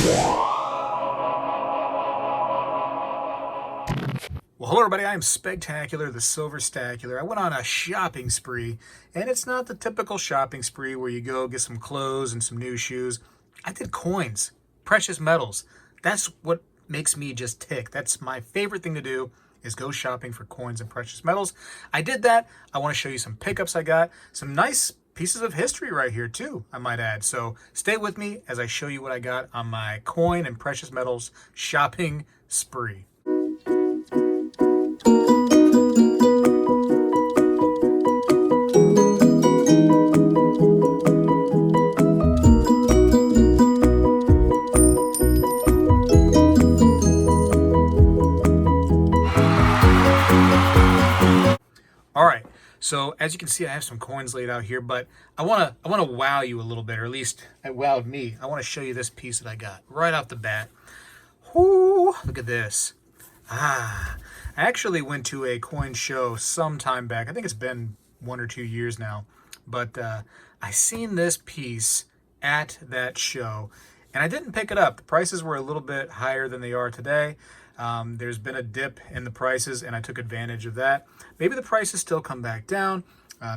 Well, hello everybody, I am Spegtacular, the Silver Stacular. I went on a shopping spree, and it's not the typical shopping spree where you go get some clothes and some new shoes. I did coins, precious metals. That's what makes me just tick. That's my favorite thing to do, is go shopping for coins and precious metals. I did that. I want to show you some pickups I got. Some nice pieces of history right here too, I might add. So stay with me as I show you what I got on my coin and precious metals shopping spree. All right, so as you can see, I have some coins laid out here, but I wanna wow you a little bit, or at least it wowed me. I want to show you this piece that I got right off the bat. Whoo, look at this. I actually went to a coin show some time back. I think it's been 1 or 2 years now, but I seen this piece at that show, and I didn't pick it up. The prices were a little bit higher than they are today. There's been a dip in the prices, and I took advantage of that. Maybe the prices still come back down.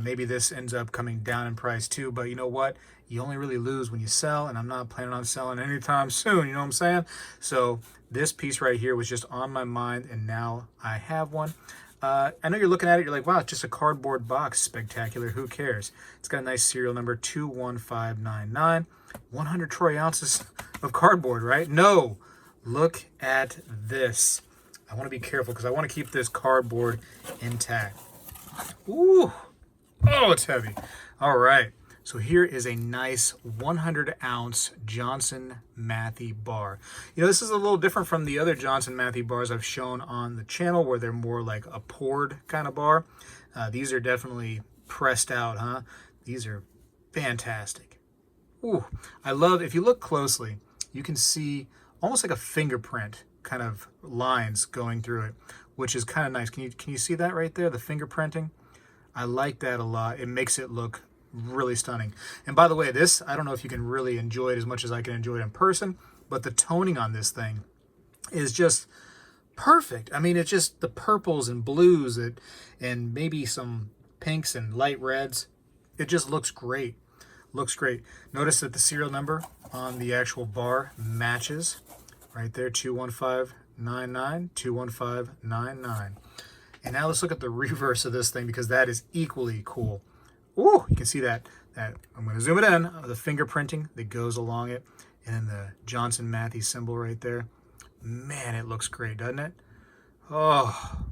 Maybe this ends up coming down in price too, but you know what? You only really lose when you sell, and I'm not planning on selling anytime soon, you know what I'm saying? So this piece right here was just on my mind, and now I have one. I know you're looking at it, you're like, wow, it's just a cardboard box, Spectacular, who cares? It's got a nice serial number, 21599, 100 troy ounces of cardboard, right? No, look at this. I want to be careful because I want to keep this cardboard intact. Ooh, oh, it's heavy. All right, so here is a nice 100-ounce Johnson Matthey bar. You know, this is a little different from the other Johnson Matthey bars I've shown on the channel, where they're more like a poured kind of bar. These are definitely pressed out, huh? These are fantastic. Ooh, I love, if you look closely, you can see almost like a fingerprint kind of lines going through it, which is kind of nice. Can you see that right there, the fingerprinting? I like that a lot. It makes it look really stunning. And by the way, this, I don't know if you can really enjoy it as much as I can enjoy it in person, but the toning on this thing is just perfect. I mean, it's just the purples and blues and maybe some pinks and light reds. It just looks great. Looks great. Notice that the serial number on the actual bar matches right there, 21599, 21599. And now let's look at the reverse of this thing, because that is equally cool. Ooh, you can see that I'm going to zoom it in, the fingerprinting that goes along it, and then the Johnson Matthey symbol right there. Man, it looks great, doesn't it? Oh,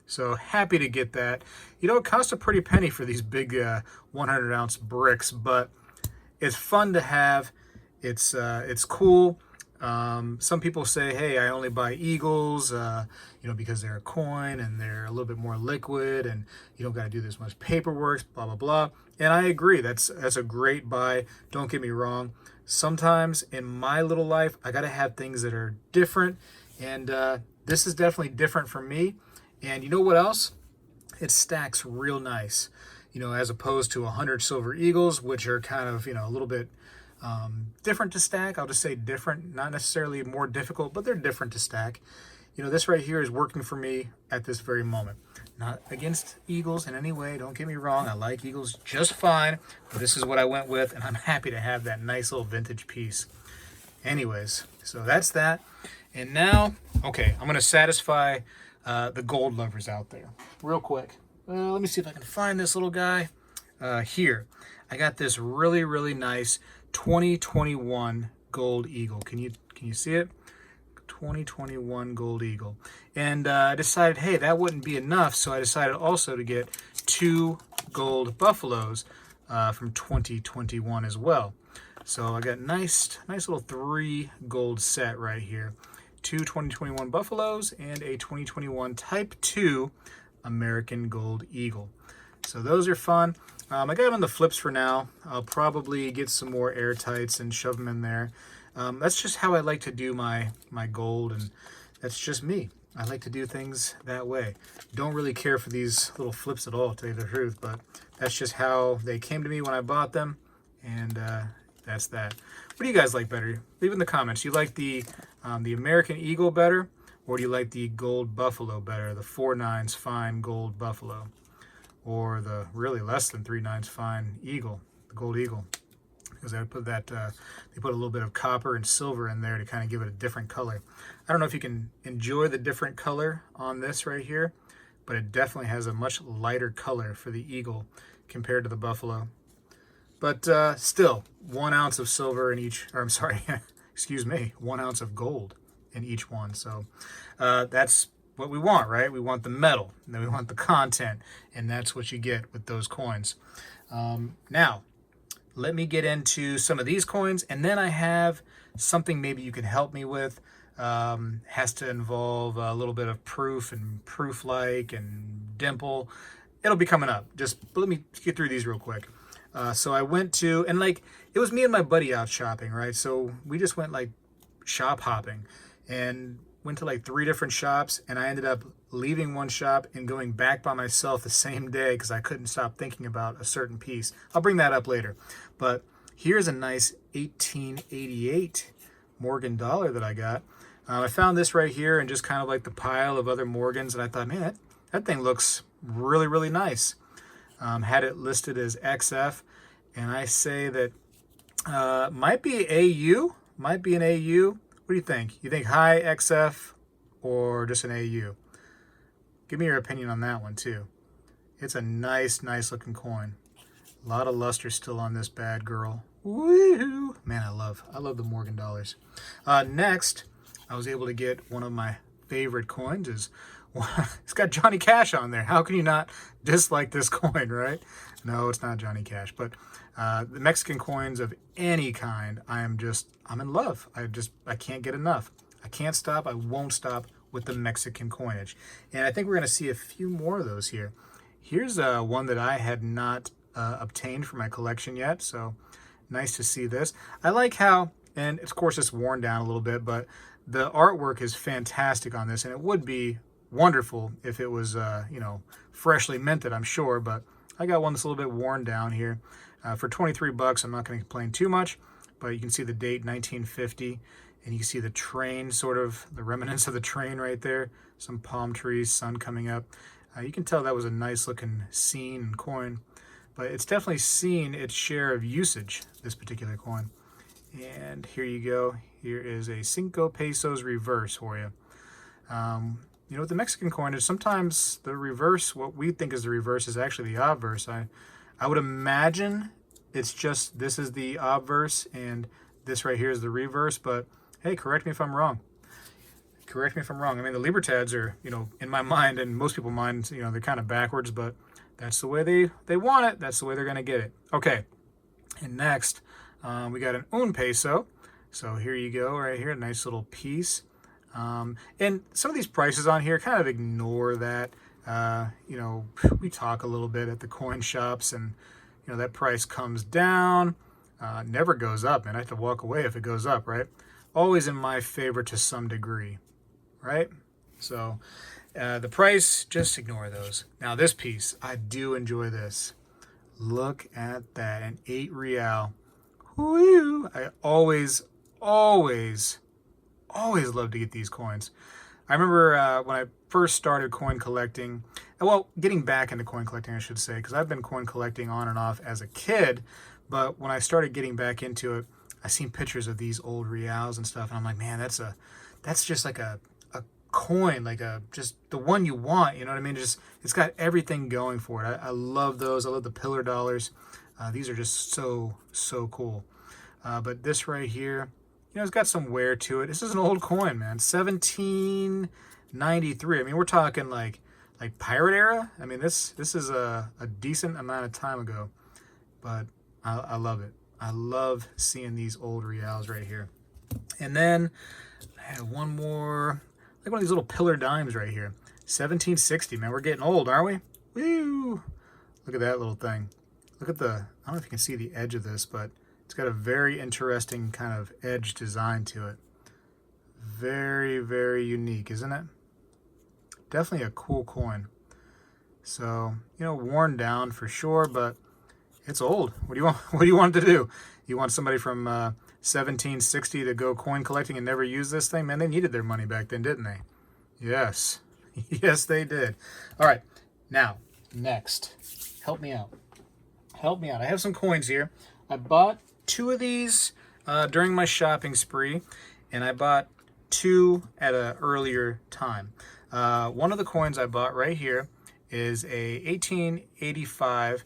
so happy to get that. You know, it costs a pretty penny for these big 100-ounce bricks, but it's fun to have. It's cool. Some people say, hey, I only buy Eagles, you know, because they're a coin and they're a little bit more liquid and you don't got to do this much paperwork, blah, blah, blah. And I agree. That's a great buy. Don't get me wrong. Sometimes in my little life, I got to have things that are different. And this is definitely different for me. And you know what else? It stacks real nice, you know, as opposed to 100 Silver Eagles, which are kind of, you know, a little bit different to stack. I'll just say different, not necessarily more difficult, but they're different to stack. You know, this right here is working for me at this very moment. Not against Eagles in any way, don't get me wrong. I like Eagles just fine, but this is what I went with, and I'm happy to have that nice little vintage piece. Anyways, so that's that. And now, okay, I'm going to satisfy the gold lovers out there real quick. Let me see if I can find this little guy. Here, I got this really, really nice 2021 Gold Eagle. Can you see it? 2021 Gold Eagle. And I decided, hey, that wouldn't be enough, so I decided also to get 2 gold buffaloes from 2021 as well. So I got nice little 3 gold set right here. 2 2021 buffaloes and a 2021 Type 2 American Gold Eagle. So those are fun. I got them on the flips for now. I'll probably get some more airtights and shove them in there. That's just how I like to do my gold, and that's just me. I like to do things that way. Don't really care for these little flips at all, to tell you the truth, but that's just how they came to me when I bought them, and that's that. What do you guys like better? Leave in the comments. You like the American Eagle better, or do you like the Gold Buffalo better? The 4/9 fine Gold Buffalo, or the really less than 3/9 fine Eagle, the Gold Eagle? Because I put that they put a little bit of copper and silver in there to kind of give it a different color. I don't know if you can enjoy the different color on this right here, but it definitely has a much lighter color for the Eagle compared to the Buffalo. But still, 1 ounce of silver in each, or I'm sorry, excuse me, 1 ounce of gold in each one. So that's what we want, right? We want the metal, and then we want the content, and that's what you get with those coins. Now, let me get into some of these coins, and then I have something maybe you can help me with. Has to involve a little bit of proof and proof-like and dimple. It'll be coming up. Just let me get through these real quick. So I went to, and like, it was me and my buddy out shopping, right? So we just went like shop hopping and went to like 3 different shops, and I ended up leaving one shop and going back by myself the same day because I couldn't stop thinking about a certain piece. I'll bring that up later. But here's a nice 1888 Morgan dollar that I got. I found this right here and just kind of like the pile of other Morgans, and I thought, man, that thing looks really, really nice. Had it listed as XF, and I say that might be AU, might be an AU. What do you think? You think high XF or just an AU? Give me your opinion on that one too. It's a nice, nice looking coin. A lot of luster still on this bad girl. Woo! Man, I love the Morgan dollars. Next, I was able to get one of my favorite coins. It's got Johnny Cash on there. How can you not dislike this coin, right? No, it's not Johnny Cash, but the Mexican coins of any kind, I'm in love. I can't get enough. I can't stop. I won't stop with the Mexican coinage. And I think we're going to see a few more of those here. Here's one that I had not obtained for my collection yet, so nice to see this. I like how, and of course it's worn down a little bit, but the artwork is fantastic on this, and it would be wonderful if it was, freshly minted, I'm sure, but I got one that's a little bit worn down here. For 23 bucks, I'm not going to complain too much, but you can see the date, 1950, and you can see the train, sort of the remnants of the train right there. Some palm trees, sun coming up. You can tell that was a nice looking scene and coin, but it's definitely seen its share of usage, this particular coin. And here you go. Here is a 5 pesos reverse for you. With the Mexican coinage, sometimes the reverse, what we think is the reverse, is actually the obverse. I would imagine it's just this is the obverse and this right here is the reverse, but hey, correct me if I'm wrong. Correct me if I'm wrong. I mean, the Libertads are, in my mind and most people's minds, they're kind of backwards, but that's the way they want it. That's the way they're going to get it. Okay, and next, we got an un peso. So here you go, right here, a nice little piece. And some of these prices on here, kind of ignore that. We talk a little bit at the coin shops, and that price comes down, never goes up, and I have to walk away if it goes up, right? Always in my favor to some degree, right? So the price, just ignore those. Now this piece, I do enjoy this. Look at that, an 8 real. Woo! I always love to get these coins. I remember when I first started coin collecting, well, getting back into coin collecting, I should say, because I've been coin collecting on and off as a kid, but when I started getting back into it, I seen pictures of these old reals and stuff, and I'm like, man, that's just like a coin, like just the one you want, you know what I mean? It's got everything going for it. I love those. I love the pillar dollars. These are just so cool. But this right here, it's got some wear to it. This is an old coin, man. 1793. I mean, we're talking like pirate era. I mean, this is a decent amount of time ago, but I love it. I love seeing these old reals right here. And then I have one more, like one of these little pillar dimes right here. 1760, man. We're getting old, aren't we? Woo! Look at that little thing. Look at I don't know if you can see the edge of this, but it's got a very interesting kind of edge design to it. Very, very unique, isn't it? Definitely a cool coin. So, worn down for sure, but it's old. What do you want it to do? You want somebody from 1760 to go coin collecting and never use this thing? Man, they needed their money back then, didn't they? Yes. Yes, they did. All right. Now, next. Help me out. Help me out. I have some coins here. I bought 2 of these during my shopping spree, and I bought 2 at an earlier time. One of the coins I bought right here is a 1885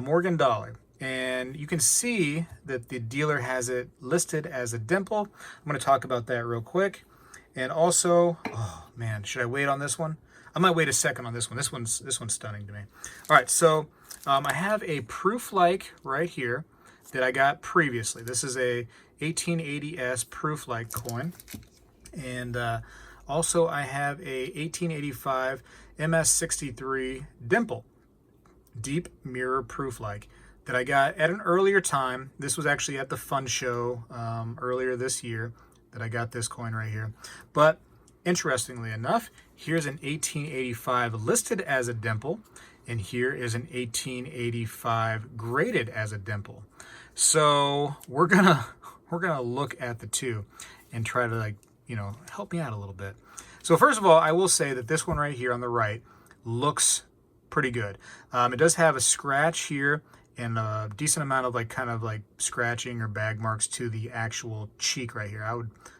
Morgan dollar. And you can see that the dealer has it listed as a dimple. I'm going to talk about that real quick. And also, oh man, should I wait on this one? I might wait a second on this one. This one's stunning to me. All right, so I have a proof-like right here that I got previously. This is a 1880s proof-like coin. And also I have a 1885 MS63 dimple, deep mirror proof-like, that I got at an earlier time. This was actually at the fun show earlier this year that I got this coin right here. But interestingly enough, here's an 1885 listed as a dimple, and here is an 1885 graded as a dimple. So we're gonna look at the two and try to, like, you know, help me out a little bit. So first of all, I will say that this one right here on the right looks pretty good. It does have a scratch here and a decent amount of kind of scratching or bag marks to the actual cheek right here.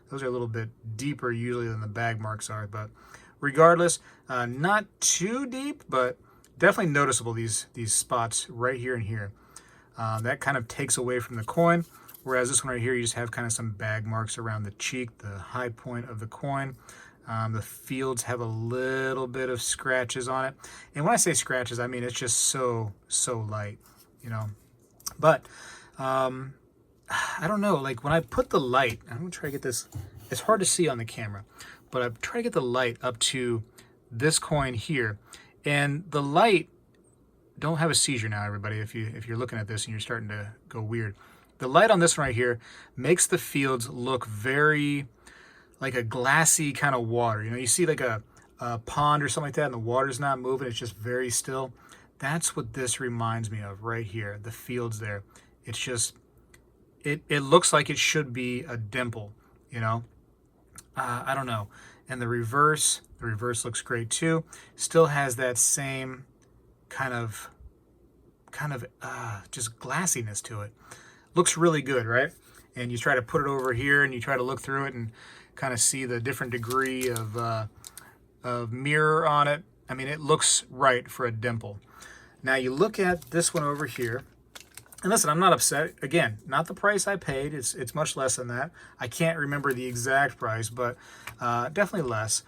Those are a little bit deeper usually than the bag marks are, but regardless, not too deep, but definitely noticeable, these spots right here and here. That kind of takes away from the coin, whereas this one right here, you just have kind of some bag marks around the cheek, the high point of the coin. The fields have a little bit of scratches on it. And when I say scratches, I mean it's just so light, you know. But I don't know, like when I put the light, I'm gonna try to get this, it's hard to see on the camera, but I try to get the light up to this coin here. And the light, don't have a seizure now, everybody, if you're looking at this and you're starting to go weird. The light on this one right here makes the fields look very like a glassy kind of water. You know, you see like a pond or something like that and the water's not moving, it's just very still. That's what this reminds me of right here, the fields there. It's just, it looks like it should be a dimple, you know. I don't know. And the reverse looks great too. Still has that same kind of just glassiness to it. Looks really good, right? And you try to put it over here and you try to look through it and kind of see the different degree of mirror on it. I mean, it looks right for a dimple. Now you look at this one over here, and listen, I'm not upset. Again, not the price I paid. It's much less than that. I can't remember the exact price, but definitely less.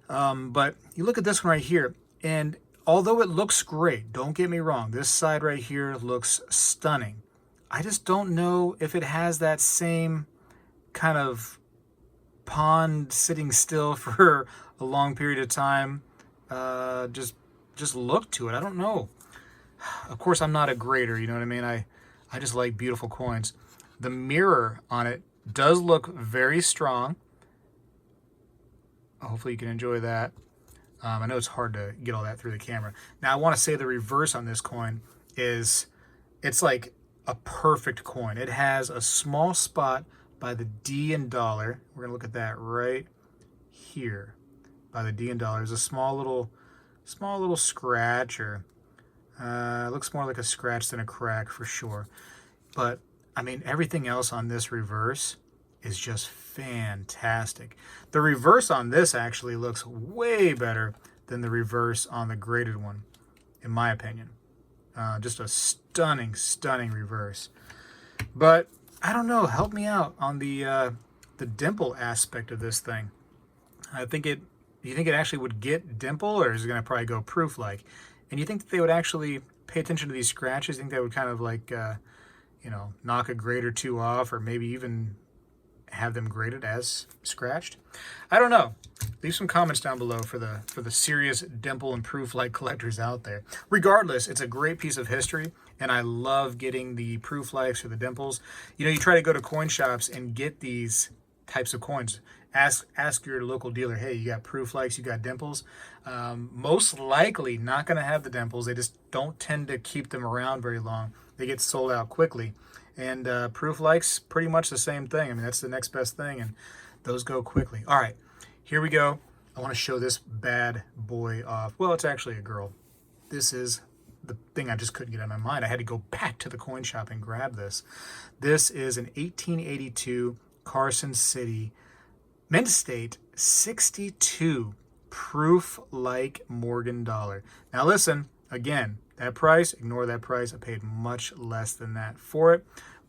But you look at this one right here, and although it looks great, don't get me wrong, this side right here looks stunning. I just don't know if it has that same kind of pond sitting still for a long period of time. Just look to it. I don't know. Of course, I'm not a grader, you know what I mean? I just like beautiful coins. The mirror on it does look very strong. Hopefully you can enjoy that. I know it's hard to get all that through the camera. Now, I want to say the reverse on this coin is, it's like a perfect coin. It has a small spot by the D in dollar. We're going to look at that right here by the D in dollar. There's a small little scratch, or it looks more like a scratch than a crack for sure. But I mean, everything else on this reverse is just fantastic. The reverse on this actually looks way better than the reverse on the graded one, in my opinion. Just a stunning reverse. But I don't know, help me out on the dimple aspect of this thing. Do you think it actually would get dimple, or is it going to probably go proof like? And you think that they would actually pay attention to these scratches? You think they would kind of like, you know, knock a grade or two off, or maybe even have them graded as scratched? I don't know. Leave some comments down below for the serious dimple and proof like collectors out there. Regardless, it's a great piece of history, and I love getting the proof likes or the dimples. You know, you try to go to coin shops and get these types of coins. Ask your local dealer, hey, you got proof likes, you got dimples? Most likely not going to have the dimples. They just don't tend to keep them around very long. They get sold out quickly. And proof likes pretty much the same thing. I mean, that's the next best thing, and those go quickly. All right, here we go. I want to show this bad boy off. Well, it's actually a girl. This is the thing I just couldn't get out of my mind. I had to go back to the coin shop and grab this. This is an 1882 Carson City Mint State 62 proof-like Morgan dollar. Now listen, again, that price, ignore that price. I paid much less than that for it,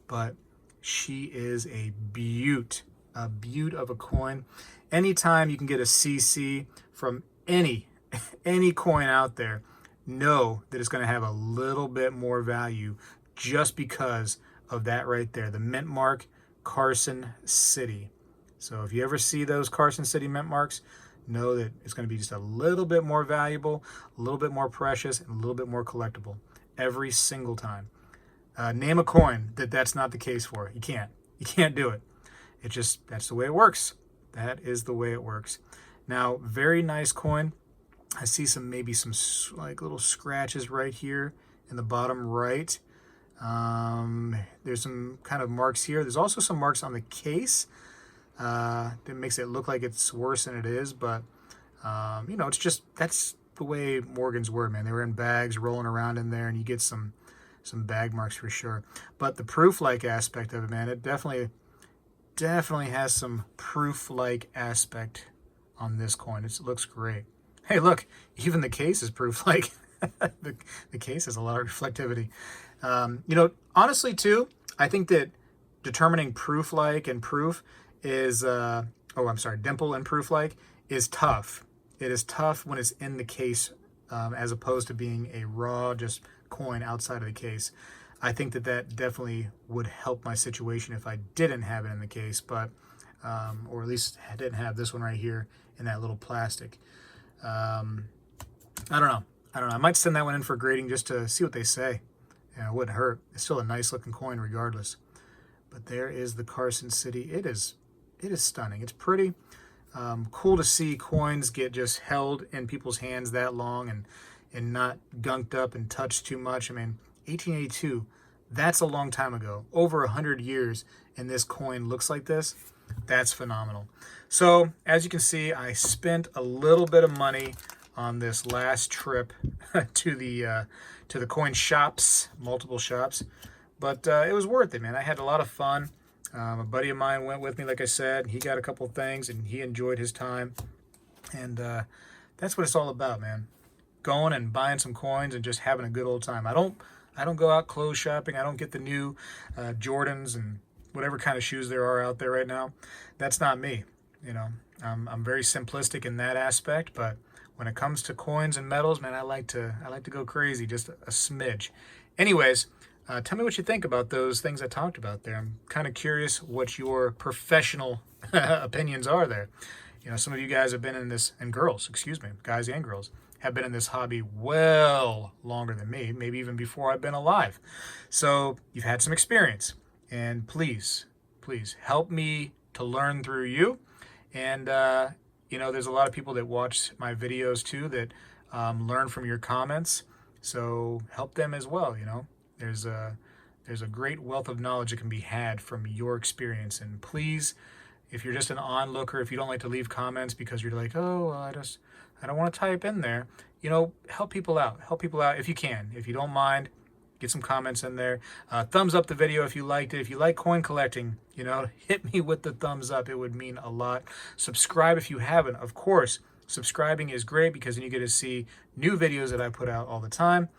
but she is a beaut of a coin. Anytime you can get a CC from any coin out there, know that it's going to have a little bit more value just because of that right there, the mint mark Carson City. So if you ever see those Carson City mint marks, know that it's going to be just a little bit more valuable, a little bit more precious, and a little bit more collectible every single time. Name a coin that's not the case for. You can't do it. That's the way it works. That is the way it works. Now, very nice coin. I see maybe some like little scratches right here in the bottom right. There's some kind of marks here. There's also some marks on the case. That makes it look like it's worse than it is, but that's the way Morgans were, man. They were in bags rolling around in there, and you get some bag marks for sure. But the proof-like aspect of it, man, it definitely has some proof-like aspect on this coin. It looks great. Hey, look, even the case is proof-like. the case has a lot of reflectivity. Honestly, too, I think that determining proof-like and proof is, dimple and proof-like is tough. It is tough when it's in the case as opposed to being a raw, just coin outside of the case. I think that definitely would help my situation if I didn't have it in the case, but or at least I didn't have this one right here in that little plastic. I don't know. I might send that one in for grading just to see what they say. It wouldn't hurt. It's still a nice looking coin regardless. But there is the Carson City. It is stunning. It's pretty cool to see coins get just held in people's hands that long and not gunked up and touched too much. I mean, 1882, that's a long time ago. Over 100 years, and this coin looks like this. That's phenomenal. So, as you can see, I spent a little bit of money on this last trip to the coin shops, multiple shops, but it was worth it, man. I had a lot of fun. A buddy of mine went with me, like I said. He got a couple of things, and he enjoyed his time. And that's what it's all about, man. Going and buying some coins and just having a good old time. I don't go out clothes shopping. I don't get the new Jordans and whatever kind of shoes there are out there right now. That's not me. I'm very simplistic in that aspect, but when it comes to coins and metals, man, I like to go crazy, just a smidge. Anyways, tell me what you think about those things I talked about there. I'm kind of curious what your professional opinions are there. Some of you guys have been in this, and girls, guys and girls, have been in this hobby well longer than me, maybe even before I've been alive. So you've had some experience, and please help me to learn through you. And there's a lot of people that watch my videos too that learn from your comments. So help them as well. There's a great wealth of knowledge that can be had from your experience. And please, if you're just an onlooker, if you don't like to leave comments because you're like, oh, well, I don't want to type in there, help people out. Help people out if you can. If you don't mind, get some comments in there. Thumbs up the video if you liked it. If you like coin collecting, hit me with the thumbs up. It would mean a lot. Subscribe if you haven't. Of course, subscribing is great because then you get to see new videos that I put out all the time.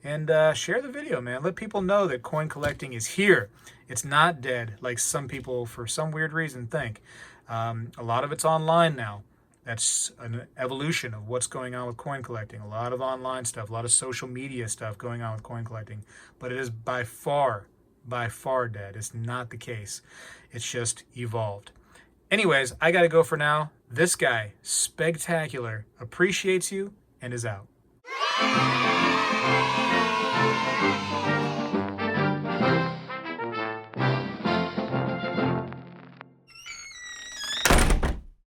And share the video, man. Let people know that coin collecting is here. It's not dead like some people, for some weird reason, think. A lot of it's online now. That's an evolution of what's going on with coin collecting. A lot of online stuff, a lot of social media stuff going on with coin collecting. But it is by far dead. It's not the case. It's just evolved. Anyways, I got to go for now. This guy, Spegtacular, appreciates you and is out.